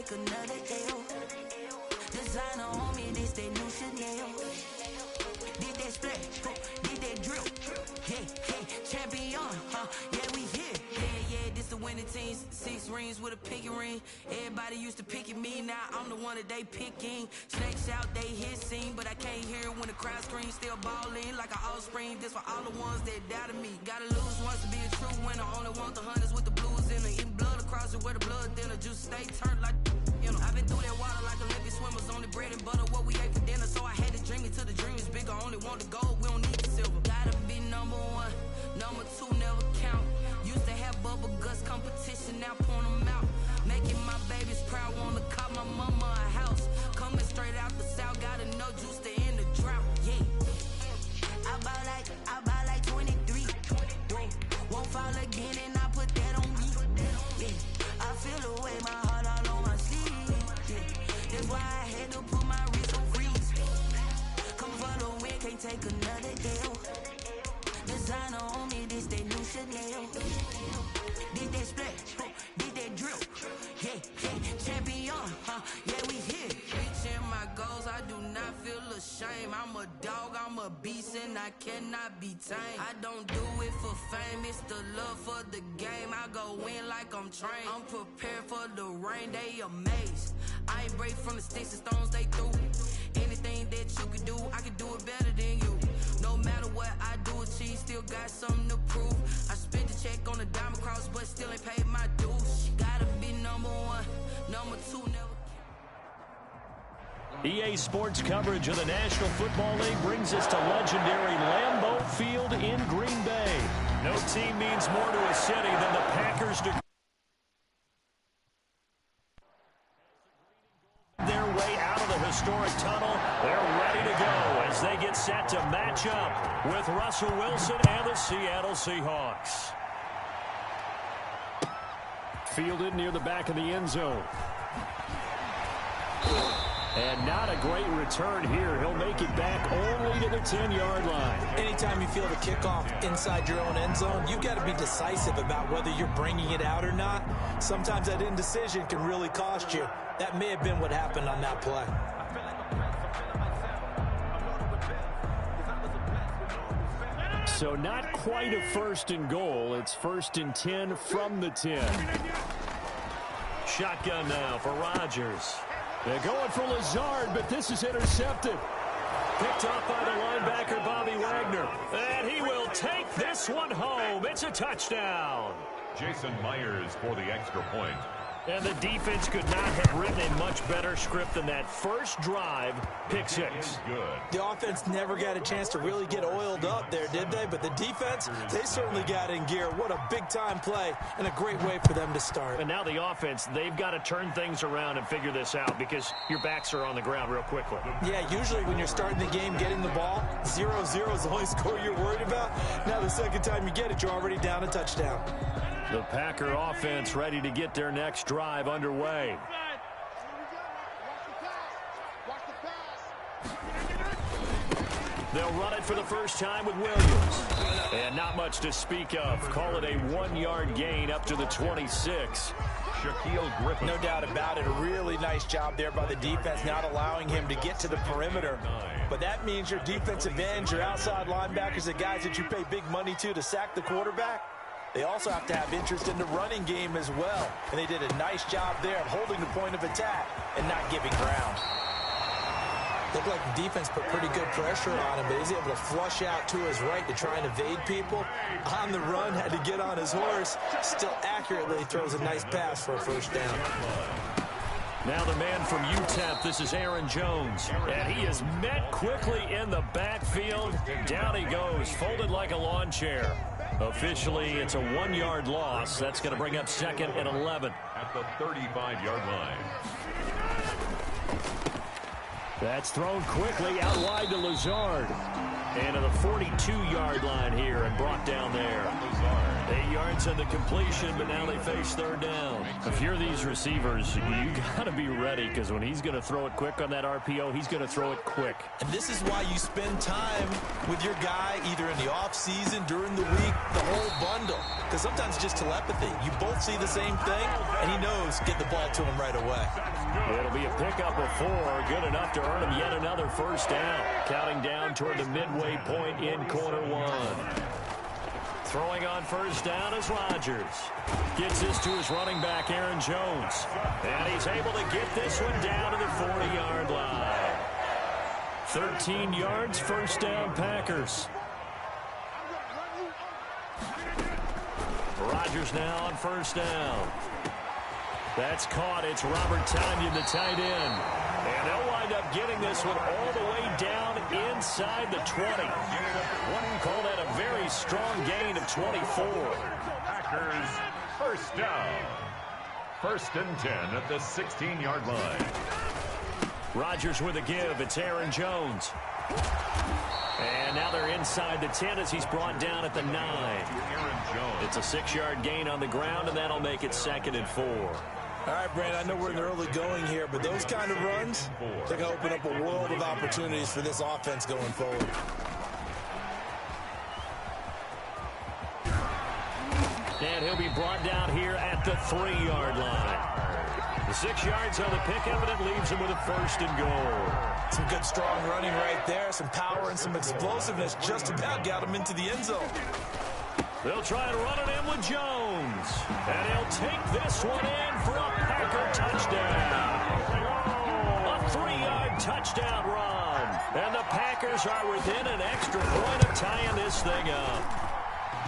take another L. Designer on me, this that new Chanel. Did that splash, did that drill. Yeah, champion, yeah, we here. Yeah, this the winning teams. 6 rings with a pinky ring. Everybody used to pick at me, now I'm the one that they picking. Snakes out, they hit scene, but I can't hear it when the crowd screams. Still balling like an offspring. This for all the ones that doubted me. Gotta lose once to be a true winner. Only want the hunters with the blues in it. Eating blood across it where the blood thinner. Juice stay turned like, you know. I've been through that water like Olympic swimmers. Only bread and butter, what we ate for dinner. So I had to dream it till the dream is bigger. Only want the gold, we don't need the silver. Gotta be number 1, number 2 never count. Used to have bubble guts competition, now point them out. Making my babies proud, wanna cop my mama a house. Coming straight out the south, gotta know juice to end the drought. Yeah, I buy like 23. Won't fall again, and I put that on me. Yeah, I feel the way, my heart all on my sleeve. Yeah, that's why I had to put my wrist on freeze. Come for the win, can't take another L. Designer on me, this that new Chanel. Did that splash, did that drill. Yeah, champion, yeah, we here. Reaching my goals, I do not feel ashamed. I'm a dog, I'm a beast, and I cannot be tamed. I don't do it for fame, it's the love for the game. I go in like I'm trained. I'm prepared for the rain, they amazed. I ain't break from the sticks and stones they threw. Anything that you could do, I can do it better than you. No matter what I do, achieve, still got something to prove. I spent the check on the diamond cross, but still ain't paid my dues. Gotta be number 1, number 2 never. EA Sports coverage of the National Football League brings us to legendary Lambeau Field in Green Bay. No team means more to a city than the Packers to their way out of the historic tunnel. They're ready to go as they get set to match up with Russell Wilson and the Seattle Seahawks. Fielded near the back of the end zone. And not a great return here. He'll make it back only to the 10-yard line. Anytime you feel the kickoff inside your own end zone, you've got to be decisive about whether you're bringing it out or not. Sometimes that indecision can really cost you. That may have been what happened on that play. So not quite a 1st and goal. It's 1st and 10 from the 10. Shotgun now for Rodgers. They're going for Lazard, but this is intercepted. Picked off by the linebacker, Bobby Wagner. And he will take this one home. It's a touchdown. Jason Myers for the extra point. And the defense could not have written a much better script than that first drive, pick 6. Good. The offense never got a chance to really get oiled up there, did they? But the defense, they certainly got in gear. What a big-time play and a great way for them to start. And now the offense, they've got to turn things around and figure this out because your backs are on the ground real quickly. Yeah, usually when you're starting the game, getting the ball, 0-0 is the only score you're worried about. Now the second time you get it, you're already down a touchdown. The Packer offense ready to get their next drive underway. They'll run it for the first time with Williams. And not much to speak of. Call it a 1-yard gain up to the 26. Shaquille Griffin. No doubt about it. A really nice job there by the defense, not allowing him to get to the perimeter. But that means your defensive ends, your outside linebackers, the guys that you pay big money to sack the quarterback, they also have to have interest in the running game as well. And they did a nice job there of holding the point of attack and not giving ground. Looked like the defense put pretty good pressure on him, but he's able to flush out to his right to try and evade people. On the run, had to get on his horse. Still accurately throws a nice pass for a first down. Now the man from UTEP, this is Aaron Jones. And he is met quickly in the backfield. Down he goes, folded like a lawn chair. Officially, it's a 1-yard loss. That's going to bring up 2nd and 11. At the 35-yard line. That's thrown quickly out wide to Lazard. And to the 42-yard line here and brought down there. 8 yards on the completion, but now they face third down. If you're these receivers, you got to be ready, because when he's going to throw it quick on that RPO, he's going to throw it quick. And this is why you spend time with your guy either in the offseason, during the week, the whole bundle. Because sometimes it's just telepathy. You both see the same thing, and he knows get the ball to him right away. It'll be a pickup of 4, good enough to earn him yet another first down. Counting down toward the midway point in quarter 1. Throwing on first down is Rodgers. Gets this to his running back, Aaron Jones. And he's able to get this one down to the 40-yard line. 13 yards, first down, Packers. Rodgers now on first down. That's caught. It's Robert Tonyan, the tight end. And they'll wind up getting this one all the way down inside the 20. Call that a very strong gain of 24. Packers first down. 1st and 10 at the 16-yard line. Rodgers with a give. It's Aaron Jones. And now they're inside the 10 as he's brought down at the 9. It's a 6-yard gain on the ground, and that'll make it 2nd and 4. All right, Brandon, I know we're in the early going here, but those kind of runs, they're going to open up a world of opportunities for this offense going forward. And he'll be brought down here at the 3-yard line. The 6 yards on the pickup, and it leaves him with a 1st and goal. Some good, strong running right there, some power and some explosiveness just about got him into the end zone. They'll try and run it in with Jones. And he'll take this one in for a Packer touchdown. A 3-yard touchdown run. And the Packers are within an extra point of tying this thing up.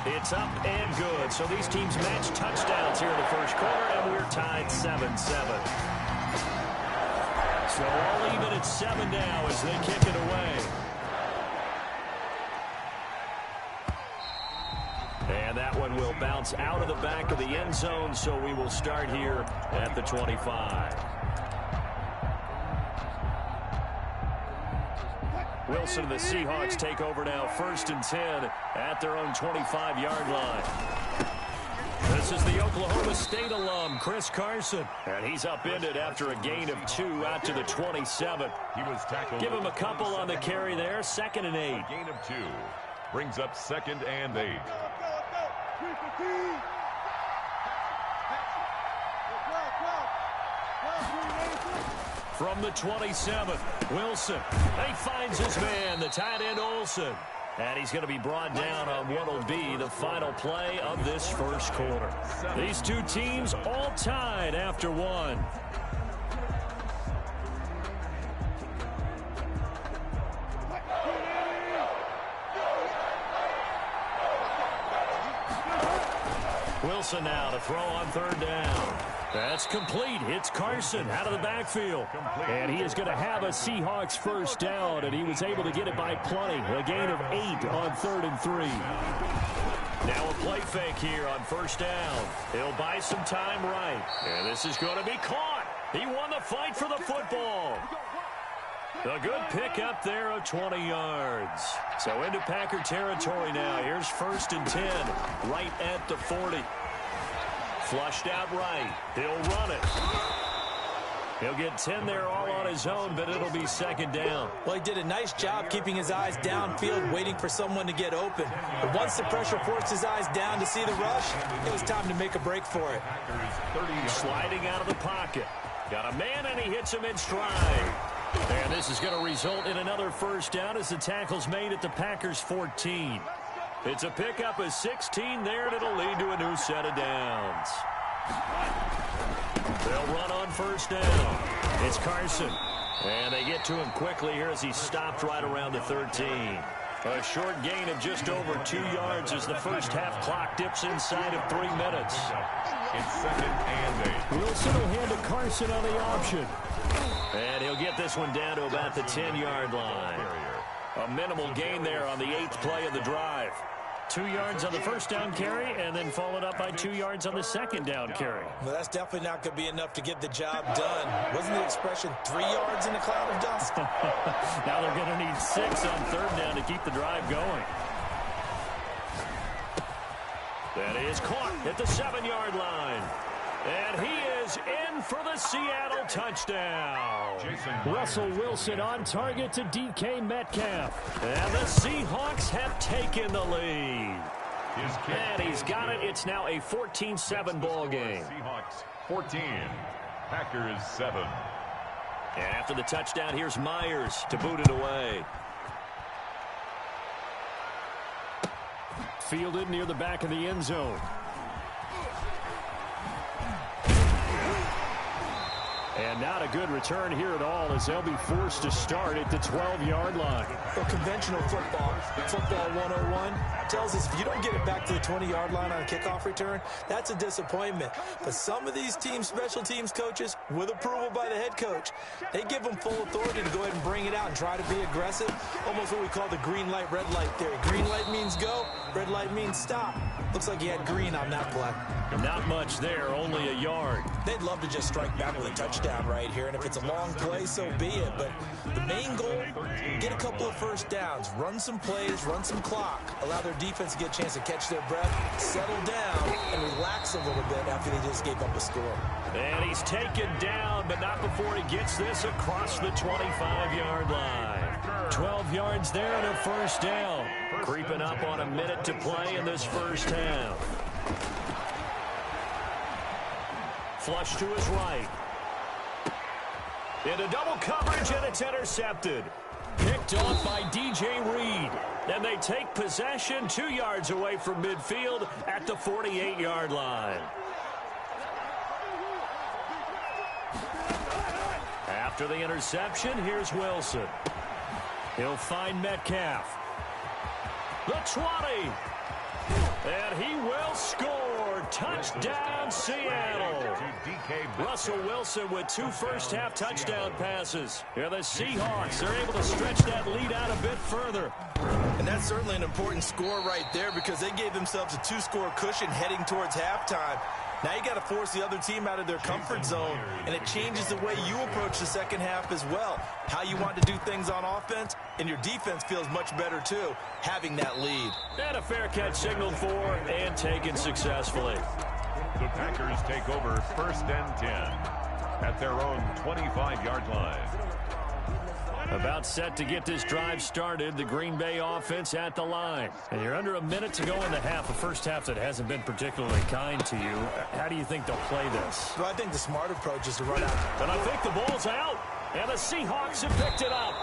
It's up and good. So these teams match touchdowns here in the first quarter, and we're tied 7-7. So all even at 7 now as they kick it away. And that one will bounce out of the back of the end zone, so we will start here at the 25. Wilson and the Seahawks take over now, 1st and 10 at their own 25-yard line. This is the Oklahoma State alum, Chris Carson. And he's upended after a gain of 2 out to the 27. He was tackled. Give him a couple on the carry there, 2nd and 8. Gain of 2 brings up 2nd and 8. From the 27th, Wilson. He finds his man, the tight end Olsen. And he's going to be brought down on what will be the final play of this first quarter. These two teams all tied after 1. Wilson now to throw on 3rd down. That's complete. It's Carson out of the backfield. And he is going to have a Seahawks first down, and he was able to get it by plenty. A gain of 8 on 3rd and 3. Now a play fake here on 1st down. He'll buy some time right. And this is going to be caught. He won the fight for the football. A good pickup there of 20 yards. So into Packer territory now. Here's 1st and 10 right at the 40. Flushed out right. He'll run it. He'll get 10 there all on his own, but it'll be 2nd down. Well, he did a nice job keeping his eyes downfield, waiting for someone to get open. But once the pressure forced his eyes down to see the rush, it was time to make a break for it. Sliding out of the pocket. Got a man, and he hits him in stride. And this is going to result in another first down as the tackle's made at the Packers' 14. It's a pickup of 16 there, and it'll lead to a new set of downs. They'll run on 1st down. It's Carson. And they get to him quickly here as he's stopped right around the 13. A short gain of just over 2 yards as the first half clock dips inside of 3 minutes. It's 2nd and 8. Wilson will hand to Carson on the option. And he'll get this one down to about the 10-yard line. A minimal gain there on the 8th play of the drive. 2 yards on the first down carry and then followed up by 2 yards on the second down carry. Well, that's definitely not going to be enough to get the job done. Wasn't the expression 3 yards in a cloud of dust? Now they're going to need 6 on third down to keep the drive going. That is caught at the 7-yard line. And he is in for the Seattle touchdown. Russell Wilson on target to DK Metcalf. And the Seahawks have taken the lead. And he's got it. It's now a 14-7 ball game. Seahawks 14, Packers 7. And after the touchdown, here's Myers to boot it away. Fielded near the back of the end zone. And not a good return here at all as they'll be forced to start at the 12-yard line. Well, conventional football 101, tells us if you don't get it back to the 20-yard line on a kickoff return, that's a disappointment. But some of these team special teams coaches, with approval by the head coach, they give them full authority to go ahead and bring it out and try to be aggressive. Almost what we call the green light, red light theory. Green light means go, red light means stop. Looks like he had green on that play. Not much there, only a yard. They'd love to just strike back with a touchdown right here, and if it's a long play, so be it. But the main goal, get a couple of first downs, run some plays, run some clock, allow their defense to get a chance to catch their breath, settle down, and relax a little bit after they just gave up a score. And he's taken down, but not before he gets this across the 25-yard line. 12 yards there and a first down. Creeping up on a minute to play in this first half. Flush to his right. Into double coverage, and it's intercepted. Picked off by DJ Reed. And they take possession 2 yards away from midfield at the 48-yard line. After the interception, here's Wilson. He'll find Metcalf. The 20. And he will score. Touchdown, Seattle. Russell Wilson with 2 first-half touchdown passes. And the Seahawks are able to stretch that lead out a bit further. And that's certainly an important score right there because they gave themselves a 2-score cushion heading towards halftime. Now you got to force the other team out of their comfort zone, and it changes the way you approach the second half as well. How you want to do things on offense, and your defense feels much better too, having that lead. And a fair catch signaled for and taken successfully. The Packers take over 1st and 10 at their own 25-yard line. About set to get this drive started, the Green Bay offense at the line. And you're under a minute to go in the half, a first half that hasn't been particularly kind to you. How do you think they'll play this? Well, I think the smart approach is to run out. And I think the ball's out, and the Seahawks have picked it up.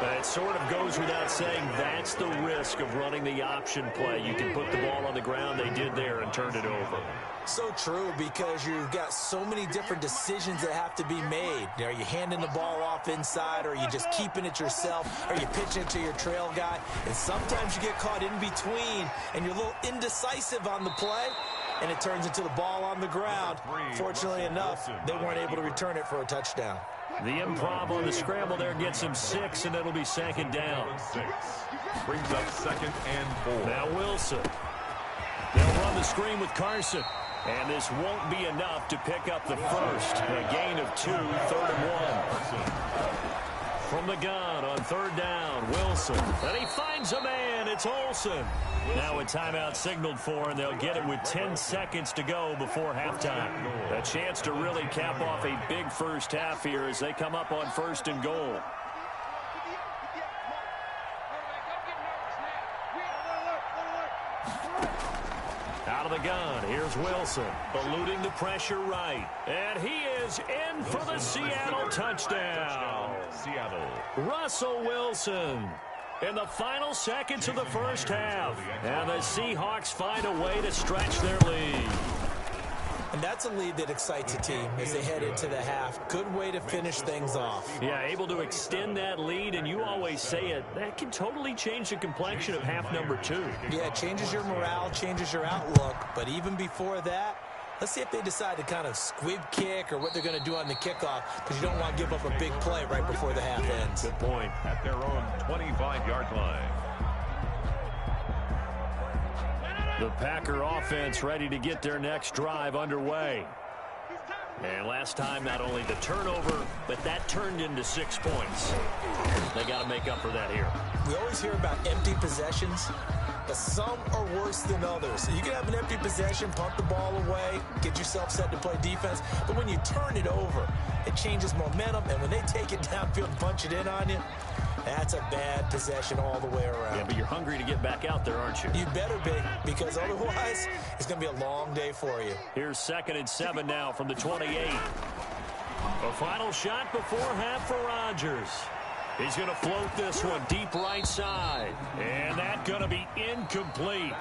But it sort of goes without saying that's the risk of running the option play. You can put the ball on the ground. They did there and turned it over. So true, because you've got so many different decisions that have to be made. Are you handing the ball off inside, or are you just keeping it yourself? Are you pitching it to your trail guy? And sometimes you get caught in between, and you're a little indecisive on the play, and it turns into the ball on the ground. Fortunately enough, they weren't able to return it for a touchdown. The improv on the scramble there gets him 6, and it'll be second down. 6 brings up 2nd and 4. Now Wilson. They'll run the screen with Carson. And this won't be enough to pick up the first. A gain of 2, 3rd and 1. From the gun on 3rd down, Wilson. And he finds a man. It's Olsen. Now a timeout signaled for, and they'll get it with 10 seconds to go before halftime. A chance to really cap off a big first half here as they come up on 1st and goal. Out of the gun, here's Wilson, eluding the pressure right. And he is in for the Seattle touchdown. Seattle. Russell Wilson in the final seconds of the first half. And the Seahawks find a way to stretch their lead. And that's a lead that excites a team as they head into the half. Good way to finish things off. Yeah, able to extend that lead, and you always say it, that can totally change the complexion of half number 2. Yeah, it changes your morale, changes your outlook. But even before that, let's see if they decide to kind of squib kick or what they're going to do on the kickoff, because you don't want to give up a big play right before the half ends. Good point. At their own 25-yard line. The Packer offense ready to get their next drive underway. And last time, not only the turnover, but that turned into 6 points. They got to make up for that here. We always hear about empty possessions, but some are worse than others. You can have an empty possession, punt the ball away, get yourself set to play defense, but when you turn it over, it changes momentum, and when they take it downfield and punch it in on you, that's a bad possession all the way around. Yeah, but you're hungry to get back out there, aren't you? You better be, because otherwise, it's going to be a long day for you. Here's 2nd and 7 now from the 28. A final shot before half for Rodgers. He's going to float this one deep right side. And that's going to be incomplete.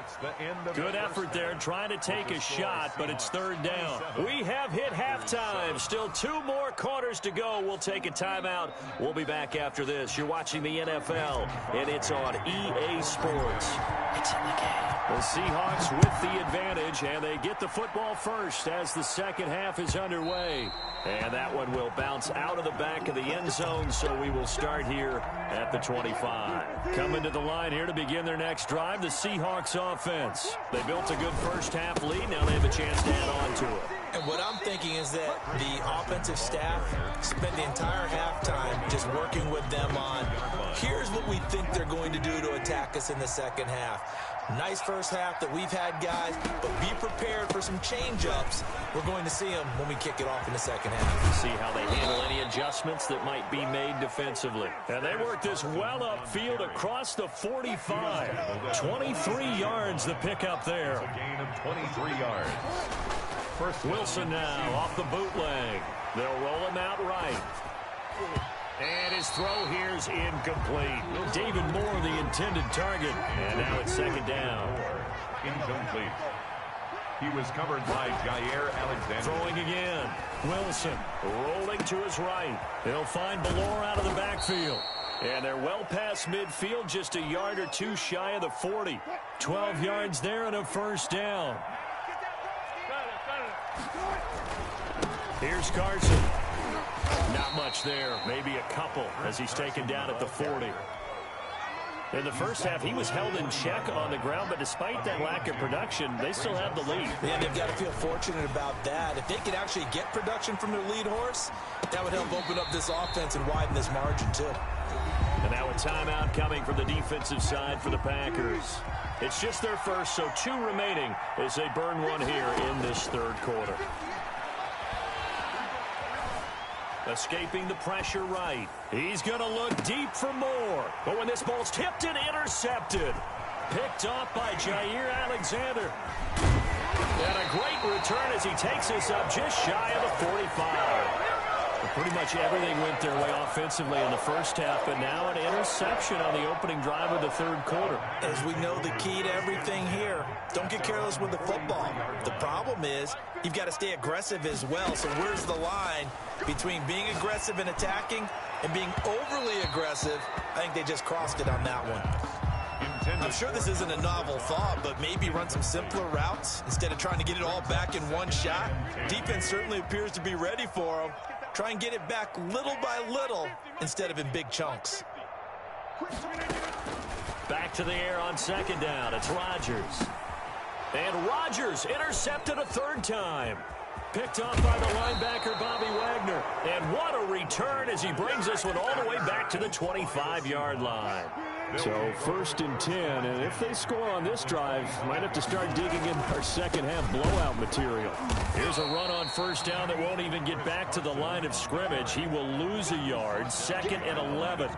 Good effort there trying to take a shot, but it's 3rd down. We have hit halftime. Still 2 more quarters to go. We'll take a timeout. We'll be back after this. You're watching the NFL, and it's on EA Sports. It's in the game. The Seahawks with the advantage, and they get the football first as the second half is underway. And that one will bounce out of the back of the end zone, so we will start here at the 25. Coming to the line here to begin their next drive, the Seahawks offense. They built a good first half lead. Now they have a chance to add on to it. And what I'm thinking is that the offensive staff spent the entire halftime just working with them on, here's what we think they're going to do to attack us in the second half. Nice first half that we've had, guys, but be prepared for some change-ups. We're going to see them when we kick it off in the second half. See how they handle any adjustments that might be made defensively. And they work this well upfield across the 45. 23 yards the pickup there. A gain of 23 yards. Wilson now off the bootleg. They'll roll him out right. And his throw here is incomplete. David Moore, the intended target. And now it's 2nd down. Incomplete. He was covered by Jair Alexander. Throwing again. Wilson rolling to his right. They'll find Ballore out of the backfield. And they're well past midfield, just a yard or 2 shy of the 40. 12 yards there and a 1st down. Here's Carson. Not much there, maybe a couple as he's taken down at the 40. In the first half, he was held in check on the ground, but despite that lack of production, they still have the lead. Yeah, they've got to feel fortunate about that. If they could actually get production from their lead horse, that would help open up this offense and widen this margin, too. And now a timeout coming from the defensive side for the Packers. It's just their first, so 2 remaining as they burn one here in this 3rd quarter. Escaping the pressure right. He's going to look deep for more. But when this ball's tipped and intercepted. Picked off by Jair Alexander. And a great return as he takes us up just shy of the 45. Pretty much everything went their way offensively in the first half, but now an interception on the opening drive of the 3rd quarter. As we know, the key to everything here, don't get careless with the football. The problem is you've got to stay aggressive as well. So where's the line between being aggressive and attacking and being overly aggressive? I think they just crossed it on that one. I'm sure this isn't a novel thought, but maybe run some simpler routes instead of trying to get it all back in one shot. Defense certainly appears to be ready for them. Try and get it back little by little instead of in big chunks. Back to the air on 2nd down. It's Rodgers. And Rodgers intercepted a 3rd time. Picked off by the linebacker, Bobby Wagner. And what a return as he brings this one all the way back to the 25-yard line. So 1st and 10, and if they score on this drive, might have to start digging in our second half blowout material. Here's a run on 1st down that won't even get back to the line of scrimmage. He will lose a yard, 2nd and 11.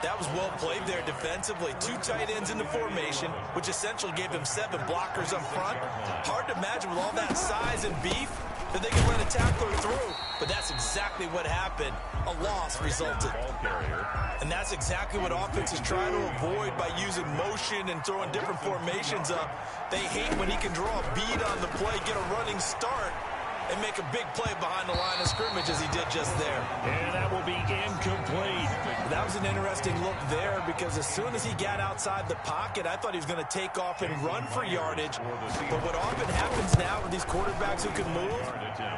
That was well played there defensively. 2 tight ends in the formation, which essentially gave them 7 blockers up front. Hard to imagine with all that size and beef that they could run a tackler through. But that's exactly what happened. A loss resulted. And that's exactly what offenses try to avoid by using motion and throwing different formations up. They hate when he can draw a bead on the play, get a running start, and make a big play behind the line of scrimmage as he did just there. And that will be incomplete. That was an interesting look there because as soon as he got outside the pocket, I thought he was going to take off and run for yardage. But what often happens now with these quarterbacks who can move,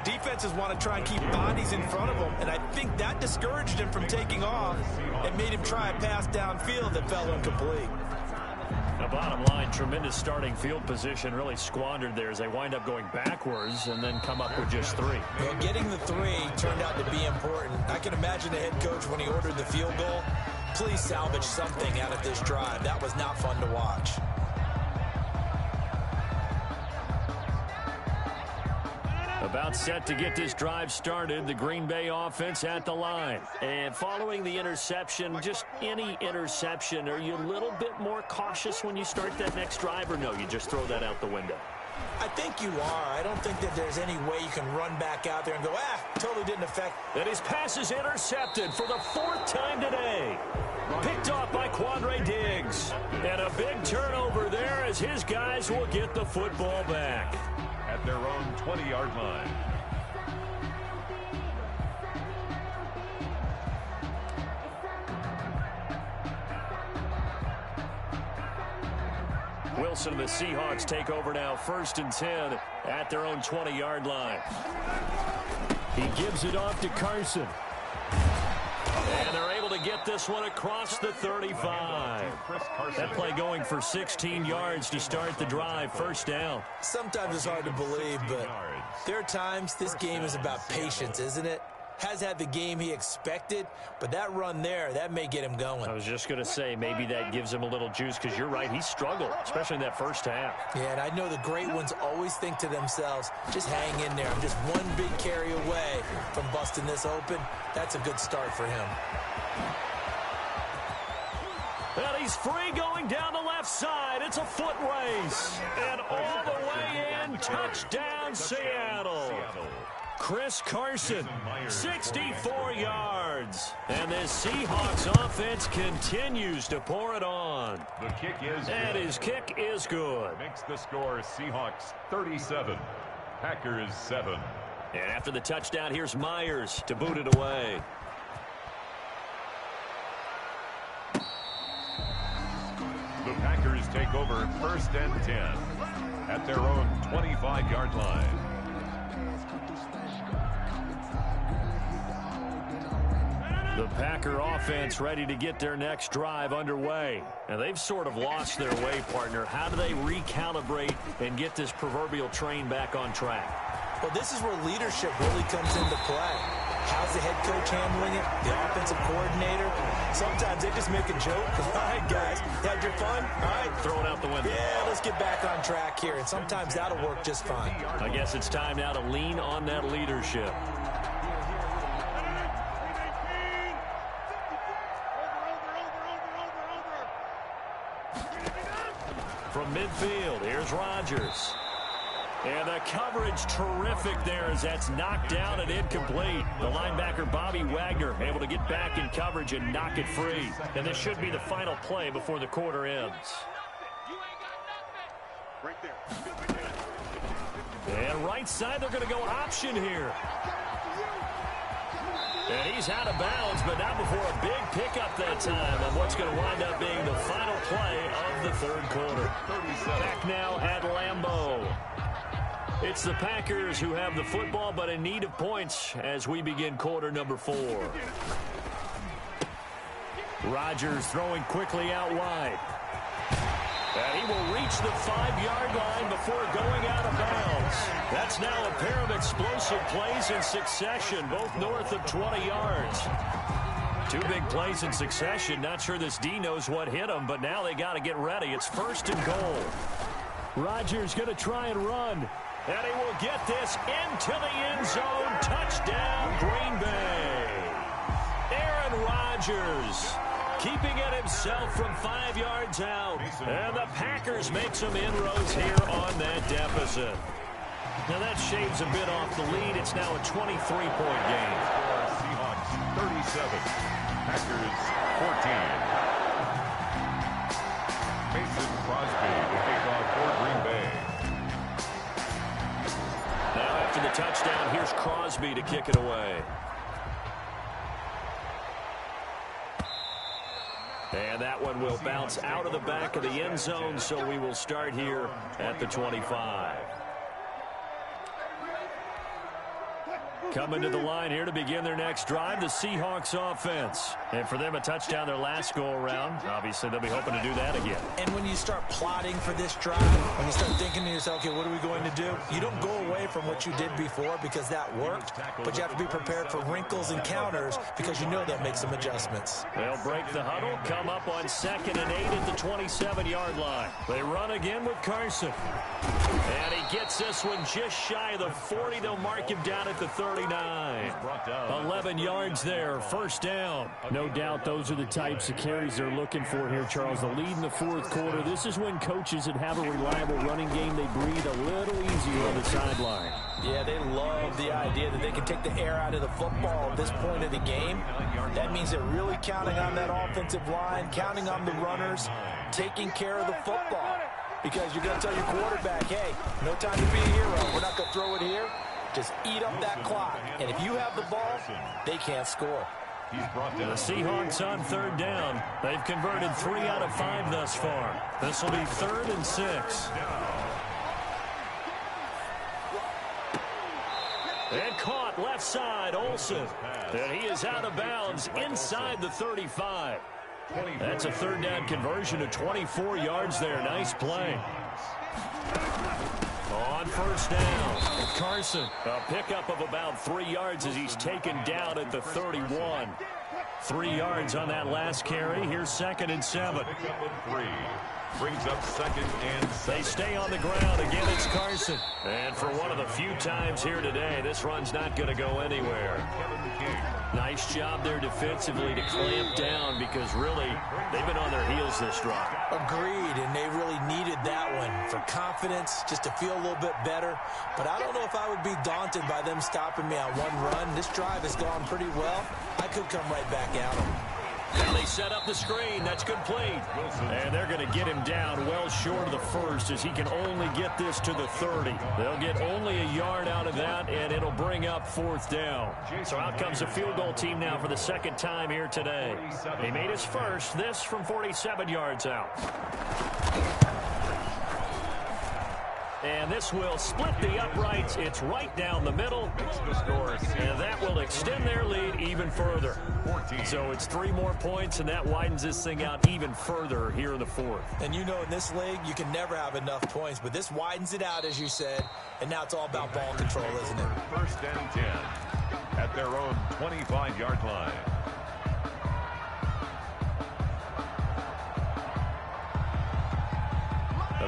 defenses want to try and keep bodies in front of them, and I think that discouraged him from taking off and made him try a pass downfield that fell incomplete. The bottom line, tremendous starting field position, really squandered there as they wind up going backwards and then come up with just 3. Well, getting the 3 turned out to be important. I can imagine the head coach when he ordered the field goal. Please salvage something out of this drive. That was not fun to watch. About set to get this drive started, the Green Bay offense at the line. And following the interception, just any interception, are you a little bit more cautious when you start that next drive, or no, you just throw that out the window? I think you are. I don't think that there's any way you can run back out there and go, totally didn't affect. And his pass is intercepted for the 4th time today. Picked off by Quandre Diggs. And a big turnover there as his guys will get the football back. At their own 20-yard line. Wilson and the Seahawks take over now, 1st and 10 at their own 20-yard line. He gives it off to Carson. And they're able to get this one across the 35. That play going for 16 yards to start the drive, 1st down. Sometimes it's hard to believe, but there are times this game is about patience, isn't it? Has had the game he expected, but that run there, that may get him going. I was just going to say, maybe that gives him a little juice, because you're right, he struggled, especially in that 1st half. Yeah, and I know the great ones always think to themselves, just hang in there. I'm just one big carry away from busting this open. That's a good start for him. And he's free going down the left side. It's a foot race. And all the way in, touchdown Seattle. Chris Carson, 64 yards. And this Seahawks offense continues to pour it on. The kick is and good. His kick is good. Makes the score Seahawks 37, Packers 7. And after the touchdown, here's Myers to boot it away. The Packers take over 1st and 10 at their own 25-yard line. The Packer offense ready to get their next drive underway. And they've sort of lost their way, partner. How do they recalibrate and get this proverbial train back on track? Well, this is where leadership really comes into play. How's the head coach handling it? The offensive coordinator? Sometimes they just make a joke. All right, guys, had your fun? All right. Throw it out the window. Yeah, let's get back on track here. And sometimes that'll work just fine. I guess it's time now to lean on that leadership. From midfield, here's Rodgers. And the coverage terrific there as that's knocked down and incomplete. The linebacker, Bobby Wagner, able to get back in coverage and knock it free. And this should be the final play before the quarter ends. And right side, they're going to go option here. And he's out of bounds, but not before a big pickup that time on what's going to wind up being the final play of the 3rd quarter. Back now at Lambeau. It's the Packers who have the football, but in need of points as we begin quarter number 4. Rodgers throwing quickly out wide. And he will reach the 5-yard line before going out of bounds. That's now a pair of explosive plays in succession, both north of 20 yards. 2 big plays in succession. Not sure this D knows what hit him, but now they got to get ready. It's 1st and goal. Rodgers going to try and run. And he will get this into the end zone. Touchdown, Green Bay. Aaron Rodgers keeping it himself from 5 yards out. And the Packers make some inroads here on that deficit. Now that shaves a bit off the lead. It's now a 23-point game. Seahawks 37, Packers 14. Mason Crosby to kick off for Green Bay. Now after the touchdown, here's Crosby to kick it away. And that one will bounce out of the back of the end zone, so we will start here at the 25. Coming to the line here to begin their next drive, the Seahawks offense. And for them, a touchdown their last go-around. Obviously, they'll be hoping to do that again. And when you start plotting for this drive, when you start thinking to yourself, okay, what are we going to do? You don't go away from what you did before because that worked, but you have to be prepared for wrinkles and counters because you know they'll make some adjustments. They'll break the huddle, come up on 2nd and 8 at the 27-yard line. They run again with Carson. And he gets this one just shy of the 40. They'll mark him down at the 39. 11 yards there, first down. No doubt those are the types of carries they're looking for here, Charles. The lead in the fourth quarter. This is when coaches that have a reliable running game, they breathe a little easier on the sideline. Yeah, they love the idea that they can take the air out of the football at this point of the game. That means they're really counting on that offensive line, counting on the runners, taking care of the football. Because you're going to tell your quarterback, hey, no time to be a hero. We're not going to throw it here. Just eat up that clock. And if you have the ball, they can't score. The Seahawks on 3rd down. They've converted 3 out of 5 thus far. This will be 3rd and 6. And caught left side, Olsen. And he is out of bounds inside the 35. That's a 3rd down conversion to 24 yards there. Nice play. On 1st down, Carson. A pickup of about 3 yards as he's taken down at the 31. 3 yards on that last carry. Here's 2nd and 7. Pickup of 3. Brings up 2nd and 7. They stay on the ground. Again, it's Carson. And for one of the few times here today, this run's not going to go anywhere. Nice job there defensively to clamp down because really they've been on their heels this drive. Agreed, and they really needed that one for confidence, just to feel a little bit better. But I don't know if I would be daunted by them stopping me on one run. This drive has gone pretty well. I could come right back at them. Now they set up the screen. That's complete. And they're going to get him down well short of the first as he can only get this to the 30. They'll get only a yard out of that, and it'll bring up 4th down. So out comes a field goal team now for the 2nd time here today. He made his first, this from 47 yards out. And this will split the uprights. It's right down the middle. And that will extend their lead even further. So it's 3 more points, and that widens this thing out even further here in the 4th. And you know in this league, you can never have enough points. But this widens it out, as you said. And now it's all about ball control, isn't it? 1st and 10 at their own 25-yard line.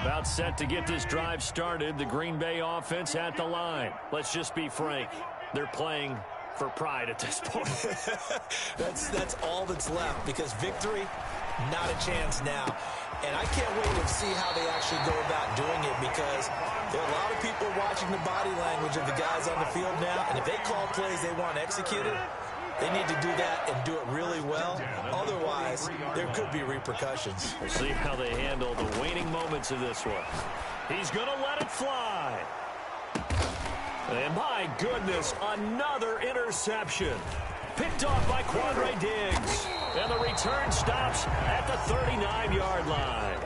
About set to get this drive started. The Green Bay offense at the line. Let's just be frank. They're playing for pride at this point. That's all that's left because victory, not a chance now. And I can't wait to see how they actually go about doing it because there are a lot of people watching the body language of the guys on the field now. And if they call plays they want executed, they need to do that and do it really well. Otherwise, there could be repercussions. We'll see how they handle the waning moments of this one. He's going to let it fly. And my goodness, another interception. Picked off by Quandre Diggs. And the return stops at the 39-yard line.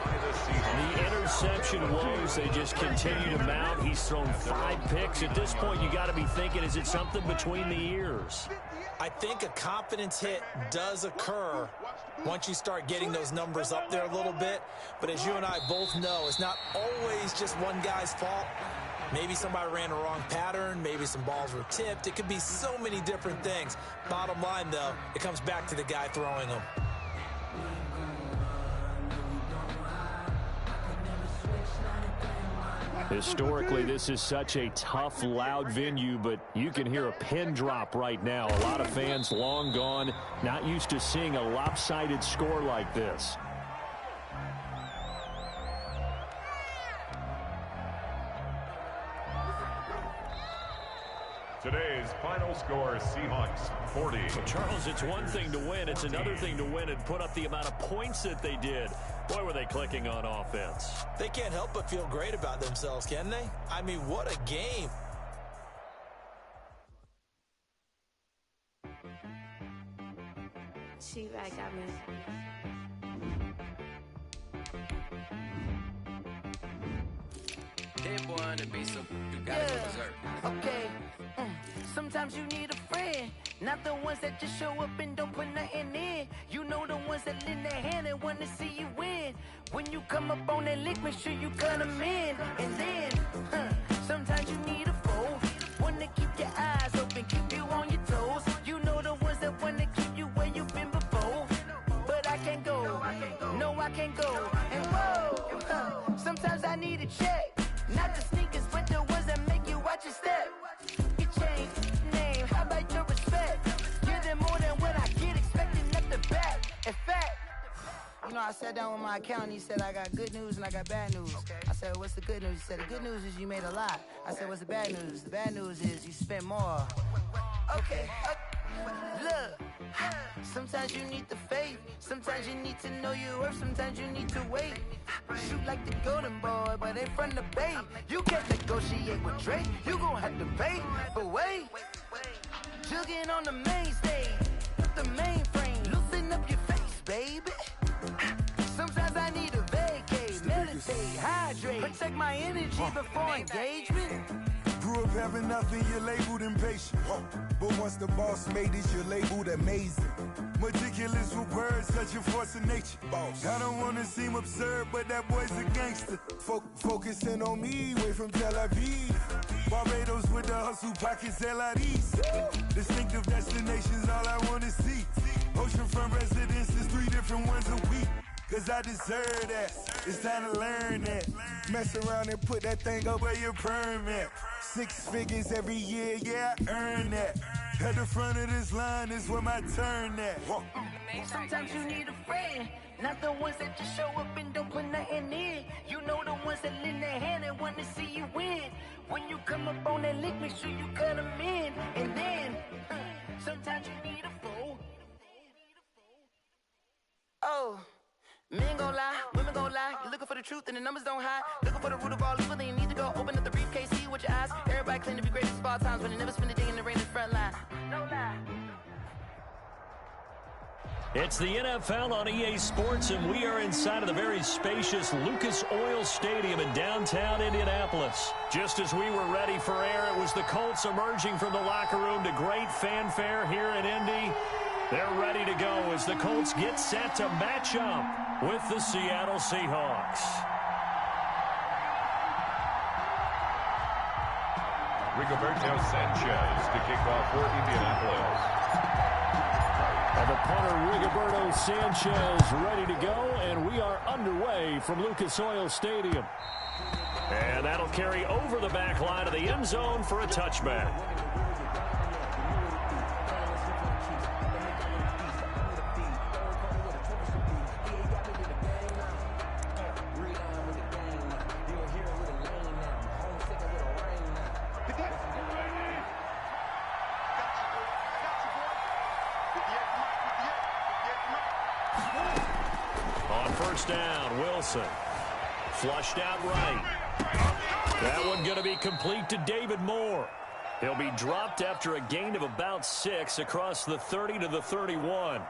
The interception woes, they just continue to mount. He's thrown 5 picks. At this point, you got to be thinking, is it something between the ears? I think a confidence hit does occur once you start getting those numbers up there a little bit. But as you and I both know, it's not always just one guy's fault. Maybe somebody ran a wrong pattern. Maybe some balls were tipped. It could be so many different things. Bottom line, though, it comes back to the guy throwing them. Historically, this is such a tough, loud venue, but you can hear a pin drop right now. A lot of fans long gone, not used to seeing a lopsided score like this. Today's final score, Seahawks 40. Well, Charles, it's one thing to win. It's another thing to win and put up the amount of points that they did. Boy, were they clicking on offense. They can't help but feel great about themselves, can they? I mean, what a game. She-Rag got me. That boy on the beat, so you gotta go berserk. Okay. Sometimes you need a friend. Not the ones that just show up and don't put nothing in. You know the ones that lend their hand and want to see you win. When you come up on that lick, make sure you cut them in. And then, sometimes you need a foe. One to keep your eyes open, keep you on your toes. You know the ones that want to keep you where you've been before. But I can't go, no I can't go. And whoa, sometimes I need a check. Not the sneakers, but the ones that make you watch your step. You change name, how about your respect? Give them more than what I get, expecting up the back. In fact, you know, I sat down with my accountant, he said, I got good news and I got bad news. I said, what's the good news? He said, the good news is you made a lot. I said, what's the bad news? The bad news is you spent more. Okay, look, sometimes you need the faith. Sometimes you need to know your worth. Sometimes you need to wait. Shoot like the golden boy, but in front of the bay. You can't negotiate with Drake. You gon' have to pay. But wait, jugging on the main stage, the mainframe, loosen up your face, baby. Sometimes I need a vacate, meditate, hydrate, protect my energy before engagement. Grew up having nothing, you're labeled impatient. But once the boss made it, you're labeled amazing. Meticulous with words, such a force of nature. I don't wanna seem absurd, but that boy's a gangster. Focusing on me, way from Tel Aviv. Barbados with the hustle, pockets LIDs. Distinctive destinations, all I wanna see. Oceanfront residences, 3 different ones a week. Cause I deserve that, it's time to learn that. Mess around and put that thing up where your permit. 6 figures every year, yeah, I earn that. At the front of this line is where my turn at. Sometimes you need a friend, not the ones that just show up and don't put nothing in. You know the ones that lend their hand and want to see you win. When you come up on that lick, make sure you cut them in. And then, sometimes you need a fool. Oh. Men gon' lie, women gon' lie. You're looking for the truth and the numbers don't hide. Looking for the root of all evil, then you need to go open up the briefcase, see with your eyes. Everybody claim to be greatest of all times, but they never spend a day in the rain in the front line. No lie. It's the NFL on EA Sports, and we are inside of the very spacious Lucas Oil Stadium in downtown Indianapolis. Just as we were ready for air, it was the Colts emerging from the locker room to great fanfare here in Indy. They're ready to go as the Colts get set to match up with the Seattle Seahawks. Rigoberto Sanchez to kick off for Indianapolis. And the punter, Rigoberto Sanchez, ready to go, and we are underway from Lucas Oil Stadium. And that'll carry over the back line of the end zone for a touchback. First down, Wilson. Flushed out right. That one going to be complete to David Moore. He'll be dropped after a gain of about 6 across the 30 to the 31.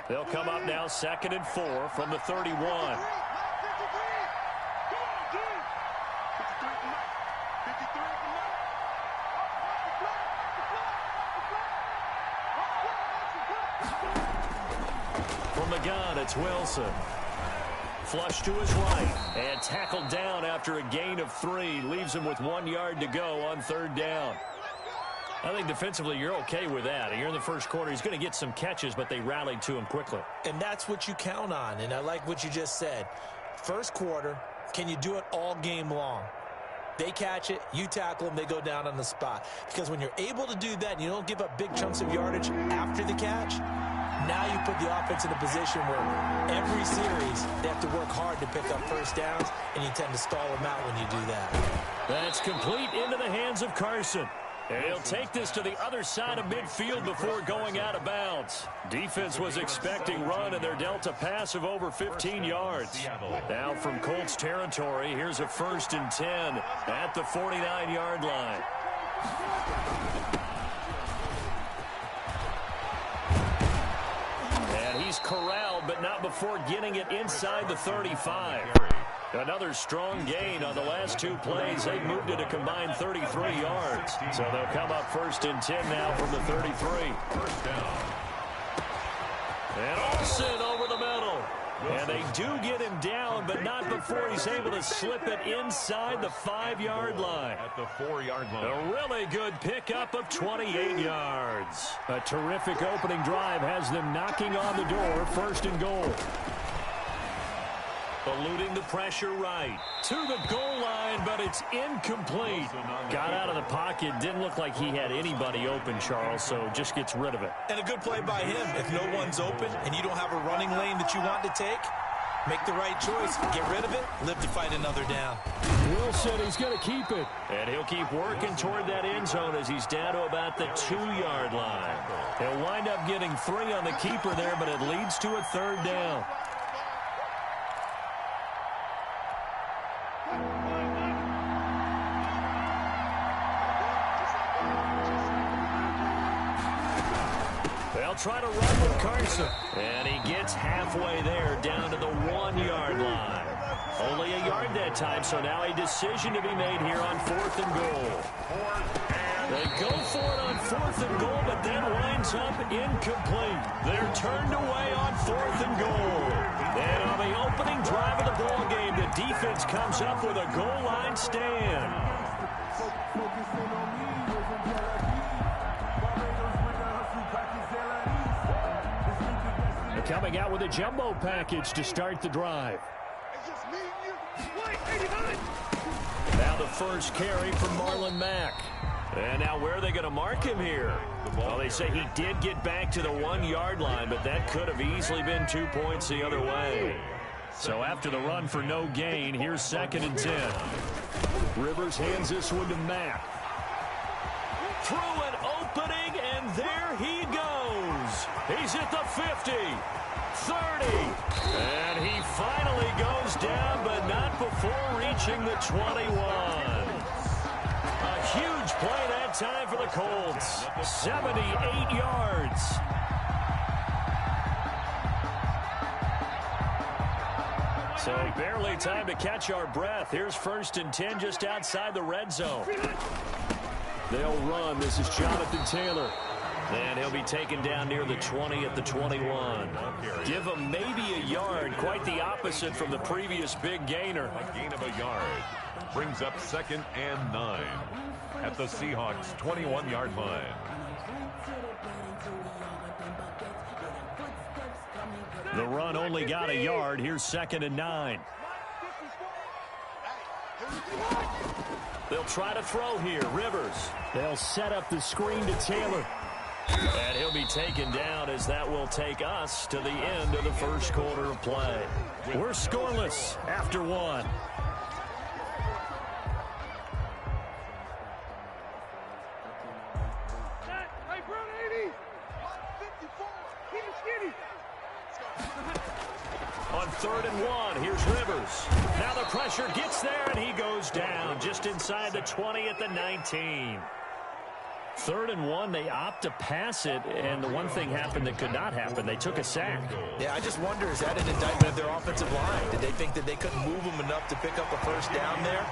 They'll come up now 2nd and 4 from the 31. From the gun, it's Wilson. Flush to his right and tackled down after a gain of 3. Leaves him with 1 yard to go on 3rd down. I think defensively you're okay with that. You're in the first quarter. He's going to get some catches, but they rallied to him quickly. And that's what you count on, and I like what you just said. First quarter, can you do it all game long? They catch it, you tackle them, they go down on the spot. Because when you're able to do that and you don't give up big chunks of yardage after the catch, now you put the offense in a position where every series they have to work hard to pick up first downs, and you tend to stall them out when you do that. That's complete into the hands of Carson. And he'll take this to the other side of midfield before going out of bounds. Defense was expecting run, and they're dealt a pass of over 15 yards. Now from Colts territory, here's a 1st and 10 at the 49-yard line. And he's corralled, but not before getting it inside the 35. Another strong gain on the last 2 plays. They moved it a combined 33 yards. So they'll come up 1st and 10 now from the 33. First down. And Olsen over the middle. And they do get him down, but not before he's able to slip it inside the 5-yard line. At the 4-yard line. A really good pickup of 28 yards. A terrific opening drive has them knocking on the door, 1st and goal. Eluding the pressure right to the goal line, but it's incomplete. Got out of the pocket. Didn't look like he had anybody open, Charles, so just gets rid of it. And a good play by him. If no one's open and you don't have a running lane that you want to take, make the right choice. Get rid of it. Live to fight another down. Wilson, he's going to keep it. And he'll keep working toward that end zone as he's down to about the 2-yard line. He'll wind up getting 3 on the keeper there, but it leads to a 3rd down. Try to run with Carson. And he gets halfway there, down to the 1-yard line. Only a yard that time, so now a decision to be made here on 4th and goal. They go for it on 4th and goal, but then winds up incomplete. They're turned away on 4th and goal. And on the opening drive of the ball game, the defense comes up with a goal line stand. Coming out with a jumbo package to start the drive. Now the first carry from Marlon Mack. And now where are they going to mark him here? Well, they say he did get back to the 1-yard line, but that could have easily been 2 points the other way. So after the run for no gain, here's 2nd and 10. Rivers hands this one to Mack. Through an opening, and there he goes. He's at the 50. 30, and he finally goes down, but not before reaching the 21. A huge play that time for the Colts. 78 yards. So barely time to catch our breath. Here's 1st and 10 just outside the red zone. They'll run. This is Jonathan Taylor. And he'll be taken down near the 20 at the 21. Give him maybe a yard. Quite the opposite from the previous big gainer. A gain of a yard. Brings up 2nd and 9 at the Seahawks' 21-yard line. The run only got a yard. Here's 2nd and 9. They'll try to throw here. Rivers. They'll set up the screen to Taylor. And he'll be taken down as that will take us to the end of the 1st quarter of play. We're scoreless after 1. On 3rd and 1, here's Rivers. Now the pressure gets there, and he goes down just inside the 20 at the 19. 3rd and 1, they opt to pass it, and the one thing happened that could not happen. They took a sack. Yeah, I just wonder, is that an indictment of their offensive line? Did they think that they couldn't move them enough to pick up a 1st down there?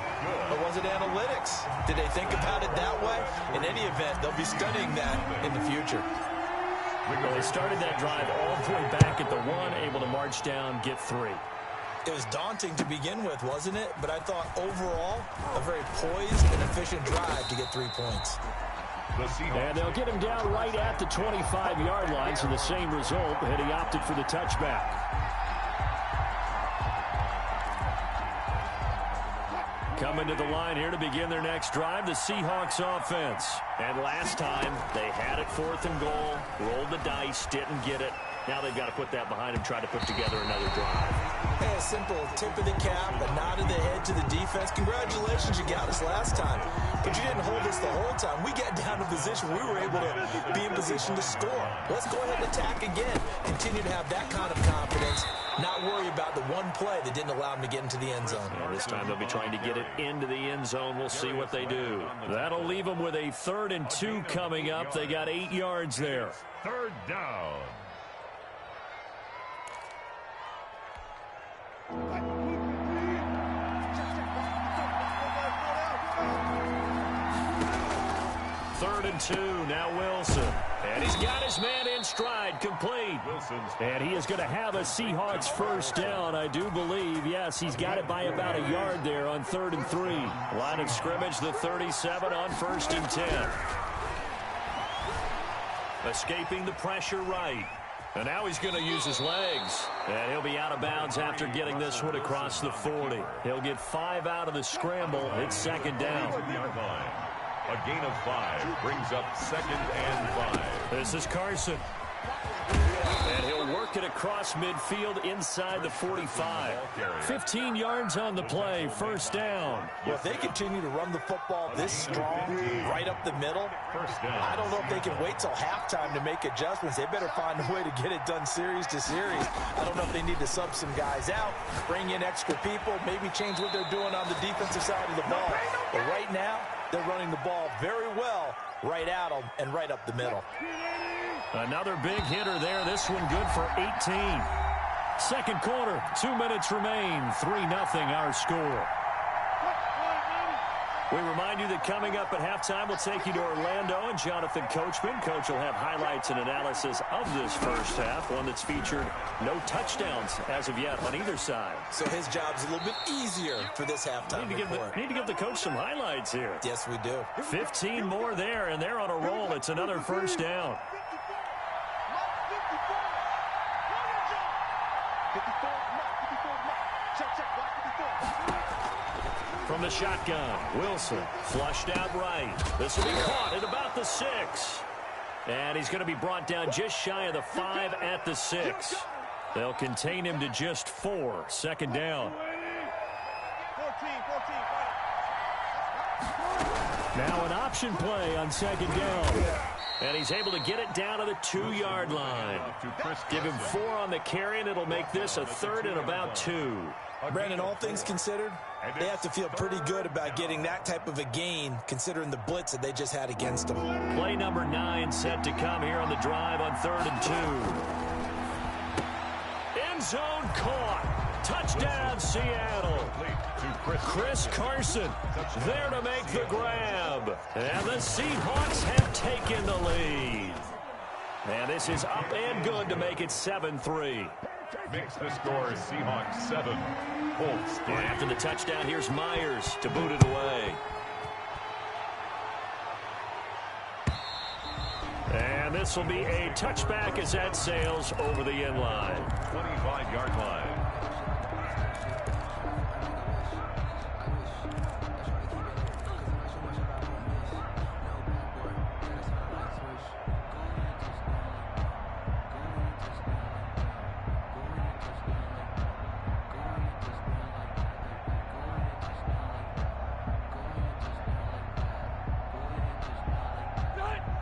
Or was it analytics? Did they think about it that way? In any event, they'll be studying that in the future. Well, they started that drive all the way back at the 1, able to march down, get 3. It was daunting to begin with, wasn't it? But I thought overall, a very poised and efficient drive to get 3 points. And they'll get him down right at the 25-yard line, so the same result, and he opted for the touchback. Coming to the line here to begin their next drive, the Seahawks offense. And last time, they had it 4th and goal, rolled the dice, didn't get it. Now they've got to put that behind them, try to put together another drive. Hey, a simple tip of the cap, a nod of the head to the defense. Congratulations, you got us last time. But you didn't hold us the whole time. We got down to position. We were able to be in position to score. Let's go ahead and attack again. Continue to have that kind of confidence. Not worry about the one play that didn't allow them to get into the end zone. Yeah, this time they'll be trying to get it into the end zone. We'll see what they do. That'll leave them with a 3rd and 2 coming up. They got 8 yards there. 3rd down. and 2. Now Wilson. And he's got his man in stride, complete. And he is going to have a Seahawks first down, I do believe. Yes, he's got it by about a yard there on 3rd and 3. Line of scrimmage, the 37 on 1st and 10. Escaping the pressure right. And now he's going to use his legs. And he'll be out of bounds after getting this one across the 40. He'll get 5 out of the scramble. It's 2nd down. A gain of 5 brings up 2nd and 5. This is Carson. And he'll work it across midfield inside the 45. 15 yards on the play, 1st down. Well, if they continue to run the football this strong, right up the middle, I don't know if they can wait till halftime to make adjustments. They better find a way to get it done series to series. I don't know if they need to sub some guys out, bring in extra people, maybe change what they're doing on the defensive side of the ball. But right now, they're running the ball very well right at them and right up the middle. Another big hitter there. This one good for 18. Second quarter, 2 minutes remain. 3-0 our score. We remind you that coming up at halftime, we'll take you to Orlando and Jonathan Coachman. Coach will have highlights and analysis of this first half, one that's featured no touchdowns as of yet on either side. So his job's a little bit easier for this halftime report. Need to give the coach some highlights here. Yes, we do. 15 more there, and they're on a roll. It's another first down. From the shotgun, Wilson flushed out right. This will be caught at about the 6. And he's going to be brought down just shy of the 5 at the 6. They'll contain him to just 4. 2nd down. Now an option play on 2nd down. And he's able to get it down to the 2-yard line. Give him 4 on the carry, and it'll make this a 3rd and about 2. Brandon, all things considered, they have to feel pretty good about getting that type of a gain, considering the blitz that they just had against them. Play number 9 set to come here on the drive on 3rd and 2. End zone caught. Touchdown, Seattle. Chris Carson there to make the grab. And the Seahawks have taken the lead. And this is up and good to make it 7-3. Makes the score Seahawks 7, Colts 3. After the touchdown, here's Myers to boot it away. And this will be a touchback as that sails over the end line. 25-yard line.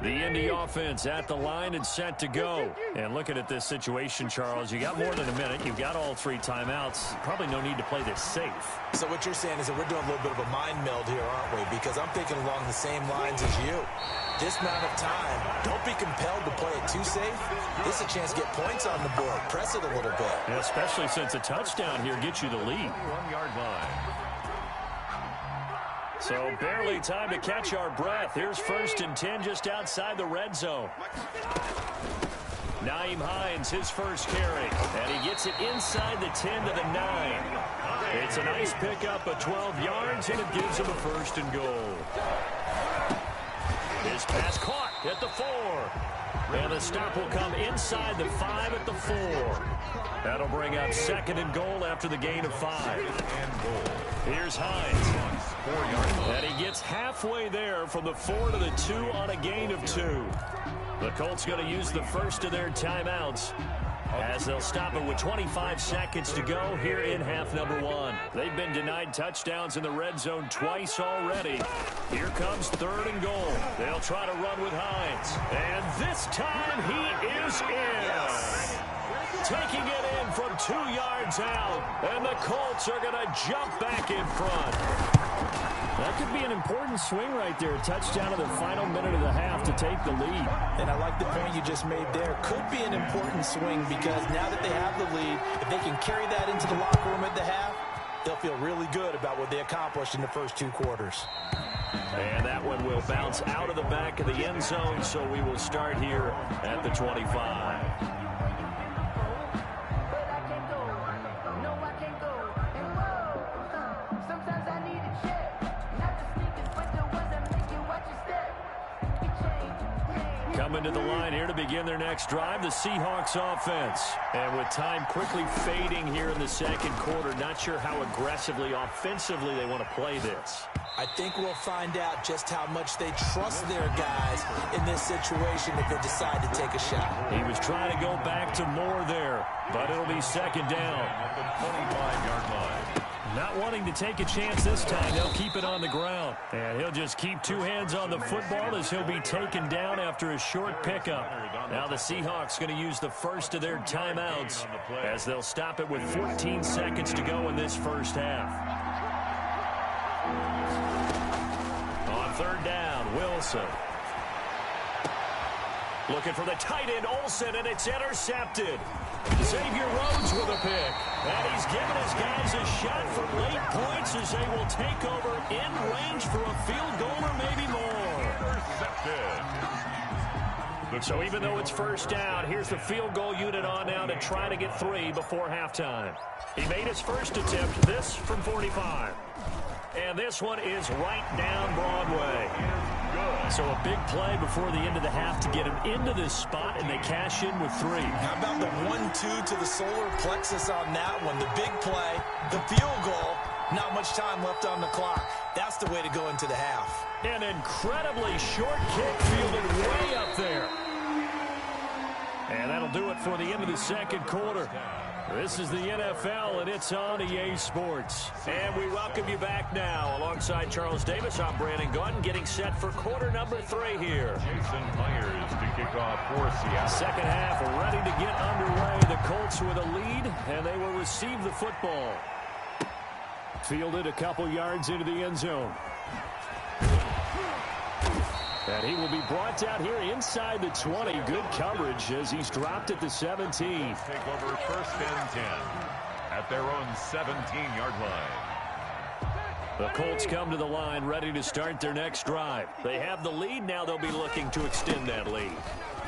The Indy offense at the line and set to go. And looking at this situation, Charles, you got more than a minute. You've got all 3 timeouts. Probably no need to play this safe. So what you're saying is that we're doing a little bit of a mind meld here, aren't we? Because I'm thinking along the same lines as you. This amount of time, don't be compelled to play it too safe. This is a chance to get points on the board. Press it a little bit. Yeah, especially since a touchdown here gets you the lead. 1-yard line. So barely time to catch our breath. Here's 1st and 10 just outside the red zone. Nyheim Hines, his first carry. And he gets it inside the 10 to the 9. It's a nice pickup of 12 yards, and it gives him a 1st and goal. His pass caught at the 4. And the stop will come inside the 5 at the 4. That'll bring up 2nd and goal after the gain of 5. Here's Hines. 4-yard line. And he gets halfway there from the 4 to the 2 on a gain of 2. The Colts going to use the first of their timeouts as they'll stop it with 25 seconds to go here in half number 1. They've been denied touchdowns in the red zone twice already. Here comes 3rd and goal. They'll try to run with Hines. And this time he is in. Taking it in from 2 yards out. And the Colts are going to jump back in front. That could be an important swing right there. A touchdown in the final minute of the half to take the lead. And I like the point you just made there. Could be an important swing because now that they have the lead, if they can carry that into the locker room at the half, they'll feel really good about what they accomplished in the first 2 quarters. And that one will bounce out of the back of the end zone, so we will start here at the 25. Coming to the line here to begin their next drive, the Seahawks offense. And with time quickly fading here in the second quarter, not sure how aggressively, offensively they want to play this. I think we'll find out just how much they trust their guys in this situation if they decide to take a shot. He was trying to go back to more there, but it'll be second down. At the 25-yard line. Not wanting to take a chance this time, they'll keep it on the ground. And he'll just keep two hands on the football as he'll be taken down after a short pickup. Now the Seahawks going to use the first of their timeouts as they'll stop it with 14 seconds to go in this first half. On third down, Wilson. Looking for the tight end, Olsen, and it's intercepted. Xavier Rhodes with a pick. And he's given his guys a shot for late points as they will take over in range for a field goal or maybe more. Intercepted. So even though it's first down, here's the field goal unit on now to try to get 3 before halftime. He made his first attempt, this from 45. And this one is right down Broadway. So a big play before the end of the half to get him into this spot, and they cash in with 3. How about the 1-2 to the solar plexus on that one? The big play, the field goal, not much time left on the clock. That's the way to go into the half. An incredibly short kick fielded way up there. And that'll do it for the end of the second quarter. This is the NFL, and it's on EA Sports. And we welcome you back now. Alongside Charles Davis, I'm Brandon Gunn, getting set for quarter number 3 here. Jason Myers to kick off for Seattle. Second half ready to get underway. The Colts with a lead, and they will receive the football. Fielded a couple yards into the end zone. And he will be brought down here inside the 20. Good coverage as he's dropped at the 17. Take over first and 10 at their own 17-yard line. The Colts come to the line ready to start their next drive. They have the lead. Now they'll be looking to extend that lead.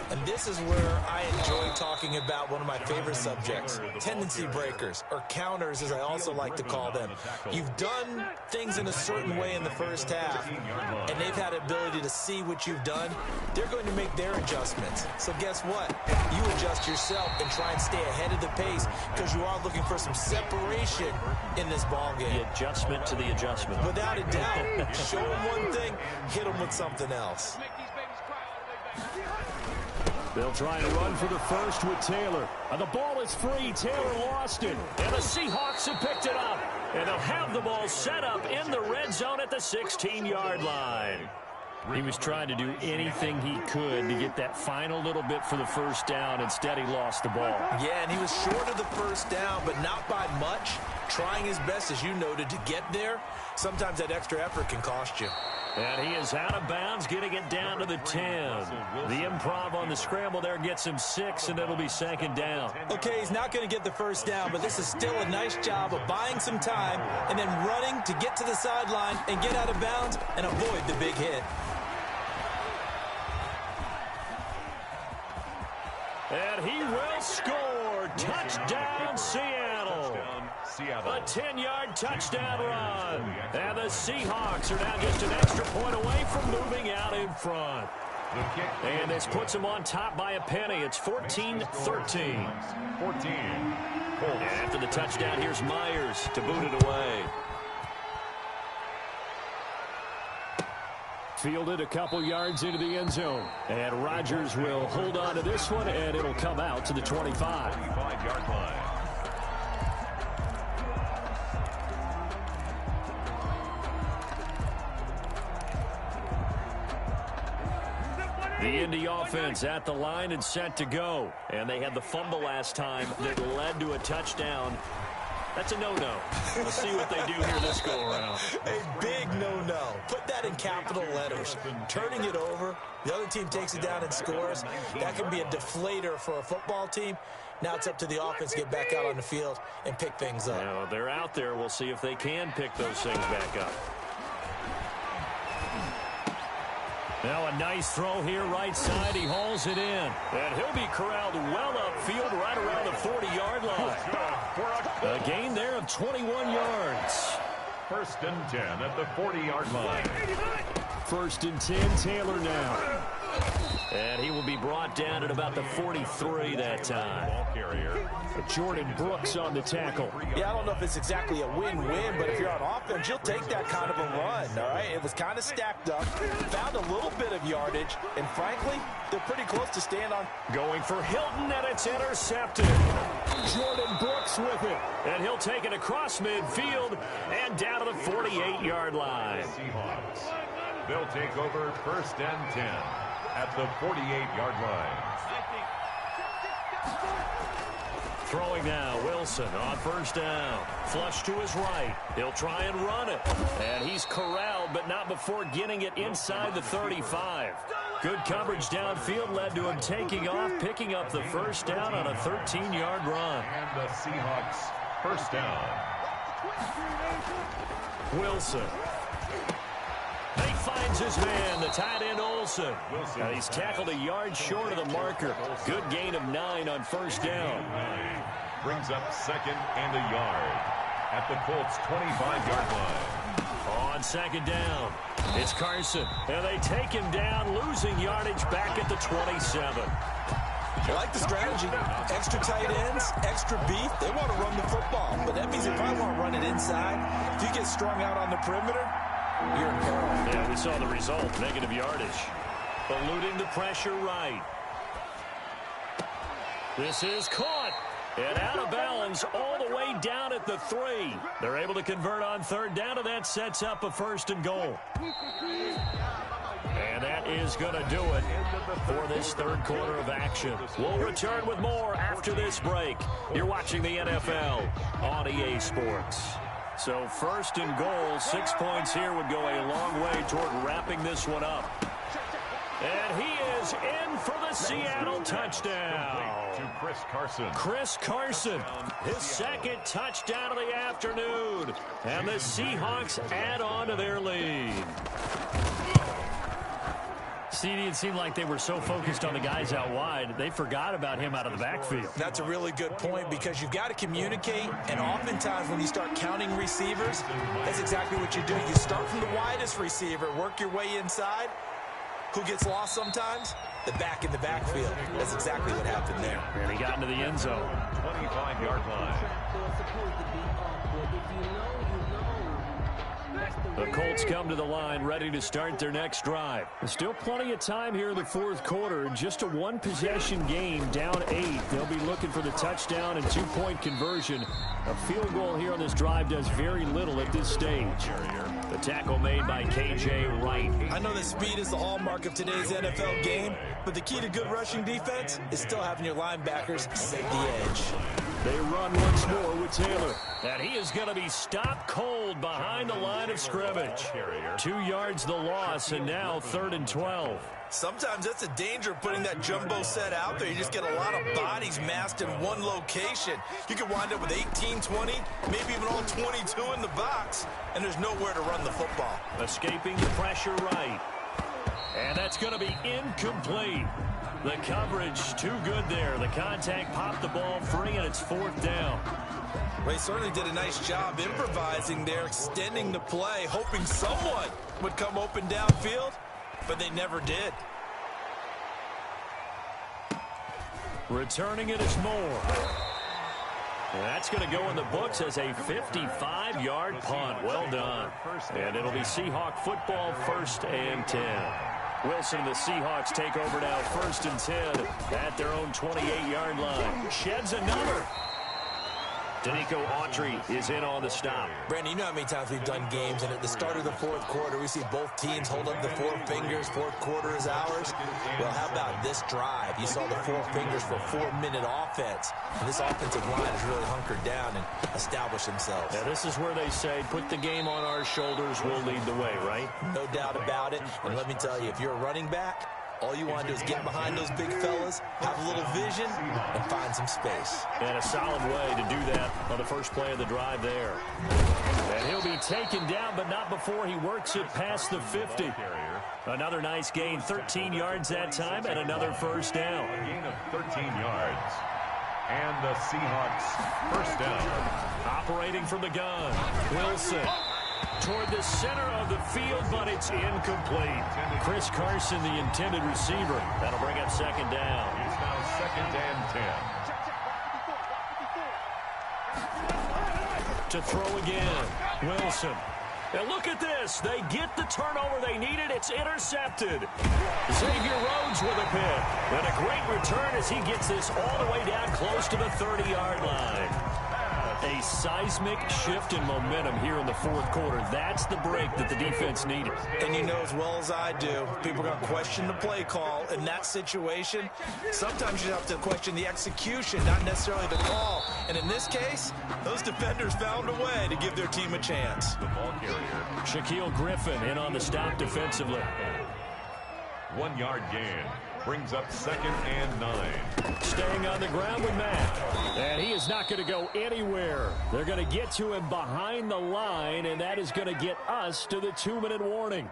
And this is where I enjoy talking about one of my favorite subjects, tendency breakers, or counters as I also like to call them. You've done things in a certain way in the first half, and they've had the ability to see what you've done. They're going to make their adjustments. So guess what? You adjust yourself and try and stay ahead of the pace because you are looking for some separation in this ball game. The adjustment to the adjustment. Without a doubt. Show them one thing, hit them with something else. They'll try to run for the first with Taylor. And the ball is free. Taylor lost it. And the Seahawks have picked it up. And they'll have the ball set up in the red zone at the 16-yard line. He was trying to do anything he could to get that final little bit for the first down. Instead, he lost the ball. Yeah, and he was short of the first down, but not by much. Trying his best, as you noted, to get there. Sometimes that extra effort can cost you. And he is out of bounds, getting it down to the 10. The improv on the scramble there gets him 6, and it'll be second down. Okay, he's not going to get the first down, but this is still a nice job of buying some time and then running to get to the sideline and get out of bounds and avoid the big hit. And he will score. Touchdown, Seattle. A 10-yard touchdown run. And the Seahawks are now just an extra point away from moving out in front. And this puts them on top by a penny. It's 14-13. 14. And after the touchdown, here's Myers to boot it away. Fielded a couple yards into the end zone. And Rodgers will hold on to this one, and it'll come out to the 25. 25-yard line. The Indy offense at the line and set to go. And they had the fumble last time that led to a touchdown. That's a no-no. We'll see what they do here this go-around. A big no-no. Put that in capital letters. Turning it over, the other team takes it down and scores. That can be a deflator for a football team. Now it's up to the offense to get back out on the field and pick things up. Now, they're out there. We'll see if they can pick those things back up. Now a nice throw here right side. He hauls it in. And he'll be corralled well upfield right around the 40-yard line. A gain there of 21 yards. 1st and 10 at the 40-yard line. 1st and 10, Taylor now. And he will be brought down at about the 43 that time. Ball carrier. Jordan Brooks on the tackle. Yeah, I don't know if it's exactly a win-win, but if you're on offense, you'll take that kind of a run, all right? It was kind of stacked up, found a little bit of yardage, and frankly, they're pretty close to staying on. Going for Hilton, and it's intercepted. Jordan Brooks with it. And he'll take it across midfield and down to the 48-yard line. Seahawks. They'll take over 1st and 10 at the 48-yard line. Throwing now, Wilson on 1st down. Flush to his right. He'll try and run it. And he's corralled, but not before getting it inside the 35. Good coverage downfield led to him taking off, picking up the 1st down on a 13-yard run. And the Seahawks 1st down. Wilson. He finds his man, the tight end Olsen. And he's tackled a yard short of the marker. Good gain of 9 on 1st down. Brings up 2nd and a yard at the Colts 25-yard line. On 2nd down, it's Carson. And they take him down, losing yardage back at the 27. I like the strategy. Extra tight ends, extra beef. They want to run the football, but that means they probably want to run it inside. If you get strung out on the perimeter, you're in peril. Yeah, we saw the result, negative yardage. Eluding the pressure right. This is caught. And out of bounds all the way down at the 3. They're able to convert on 3rd down, and that sets up a 1st and goal. And that is going to do it for this 3rd quarter of action. We'll return with more after this break. You're watching the NFL on EA Sports. So 1st and goal, 6 points here would go a long way toward wrapping this one up. And he is in for the Seattle touchdown. To Chris Carson. Chris Carson, his 2nd touchdown of the afternoon. And the Seahawks add on to their lead. CD, it seemed like they were so focused on the guys out wide, they forgot about him out of the backfield. That's a really good point because you've got to communicate, and oftentimes when you start counting receivers, that's exactly what you do. You start from the widest receiver, work your way inside. Who gets lost sometimes? The back in the backfield. That's exactly what happened there. And he got into the end zone. 25-yard line. The Colts come to the line ready to start their next drive. There's still plenty of time here in the 4th quarter. Just a 1-possession game, down 8. They'll be looking for the touchdown and 2-point conversion. A field goal here on this drive does very little at this stage. The tackle made by K.J. Wright. I know that speed is the hallmark of today's NFL game, but the key to good rushing defense is still having your linebackers set the edge. They run once more with Taylor. And he is going to be stopped cold behind the line of scrimmage. 2 yards the loss, and now 3rd and 12. Sometimes that's the danger of putting that jumbo set out there. You just get a lot of bodies massed in one location. You could wind up with 18, 20, maybe even all 22 in the box, and there's nowhere to run the football. Escaping the pressure right. And that's going to be incomplete. The coverage too good there. The contact popped the ball free, and it's 4th down. Well, he certainly did a nice job improvising there, extending the play, hoping someone would come open downfield, but they never did. Returning it is Moore. And that's going to go in the books as a 55-yard punt. Well done. And it'll be Seahawk football, 1st and 10. Wilson and the Seahawks take over now, 1st and 10 at their own 28-yard line. Sheds another. Danico Autry is in on the stop. Brandon, you know how many times we've done games, and at the start of the 4th quarter, we see both teams hold up the 4 fingers. 4th quarter is ours. Well, how about this drive? You saw the 4 fingers for 4-minute offense. And this offensive line has really hunkered down and established themselves. Yeah, this is where they say, put the game on our shoulders, we'll lead the way, right? No doubt about it. And let me tell you, if you're a running back, all you want to do is get behind those big fellas, have a little vision, and find some space. And a solid way to do that on the first play of the drive there. And he'll be taken down, but not before he works it past the 50. Another nice gain, 13 yards that time, and another first down. A gain of 13 yards. And the Seahawks first down. Operating from the gun, Wilson toward the center of the field, but it's incomplete. Chris Carson, the intended receiver. That'll bring up second down. It's now 2nd and 10. To throw again, Wilson. And look at this. They get the turnover they needed. It's intercepted. Xavier Rhodes with a pick. And a great return as he gets this all the way down close to the 30-yard line. A seismic shift in momentum here in the fourth quarter. That's the break that the defense needed. And you know as well as I do, people are going to question the play call in that situation. Sometimes you have to question the execution, not necessarily the call. And in this case, those defenders found a way to give their team a chance. The ball carrier. Shaquille Griffin in on the stop defensively. 1 yard gain. Brings up 2nd and 9. Staying on the ground with Mack. And he is not going to go anywhere. They're going to get to him behind the line, and that is going to get us to the 2-minute warning.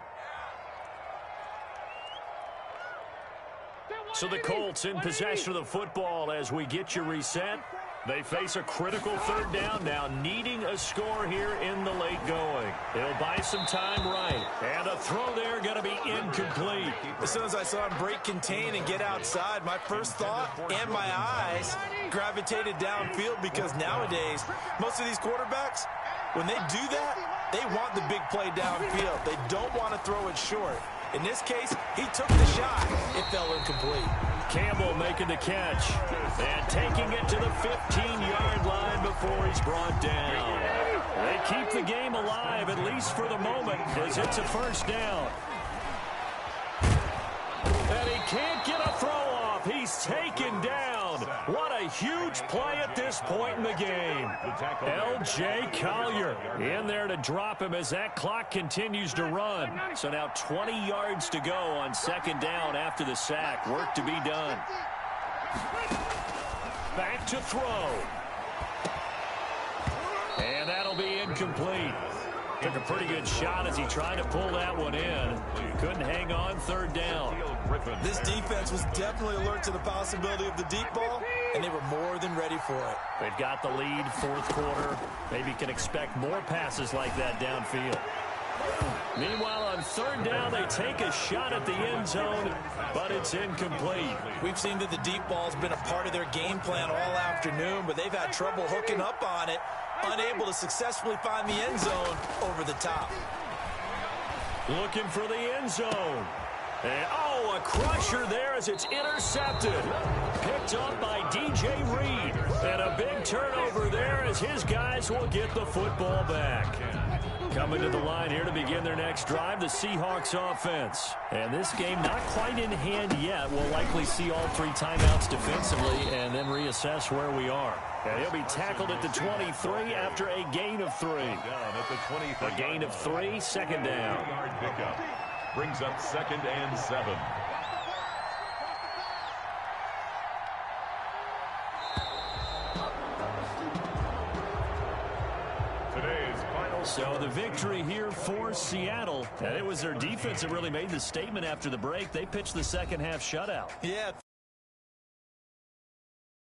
So the Colts in possession of the football as we get you reset. They face a critical third down now, needing a score here in the late going. They'll buy some time right. And a throw there going to be incomplete. As soon as I saw him break contain and get outside, my first thought and my eyes gravitated downfield, because nowadays, most of these quarterbacks, when they do that, they want the big play downfield. They don't want to throw it short. In this case, he took the shot. It fell incomplete. Campbell making the catch and taking it to the 15-yard line before he's brought down. They keep the game alive, at least for the moment, as it's a first down. And he can't get a throw off. He's taken down. What a huge play at this point in the game. L.J. Collier in there to drop him as that clock continues to run. So now 20 yards to go on second down after the sack. Work to be done. Back to throw. And that'll be incomplete. Took a pretty good shot as he tried to pull that one in. Couldn't hang on, third down. This defense was definitely alert to the possibility of the deep ball, and they were more than ready for it. They've got the lead, fourth quarter. Maybe can expect more passes like that downfield. Meanwhile, on third down, they take a shot at the end zone, but it's incomplete. We've seen that the deep ball's been a part of their game plan all afternoon, but they've had trouble hooking up on it, unable to successfully find the end zone over the top. Looking for the end zone. And, a crusher there as it's intercepted. Picked up by DJ Reed. And a big turnover there as his guys will get the football back. Coming to the line here to begin their next drive, the Seahawks offense. And this game not quite in hand yet. We'll likely see all three timeouts defensively and then reassess where we are. And he'll be tackled at the 23 after a gain of 3. A gain of 3, second down. Pickup brings up 2nd and 7. So the victory here for Seattle. And it was their defense that really made the statement after the break. They pitched the second half shutout. Yeah.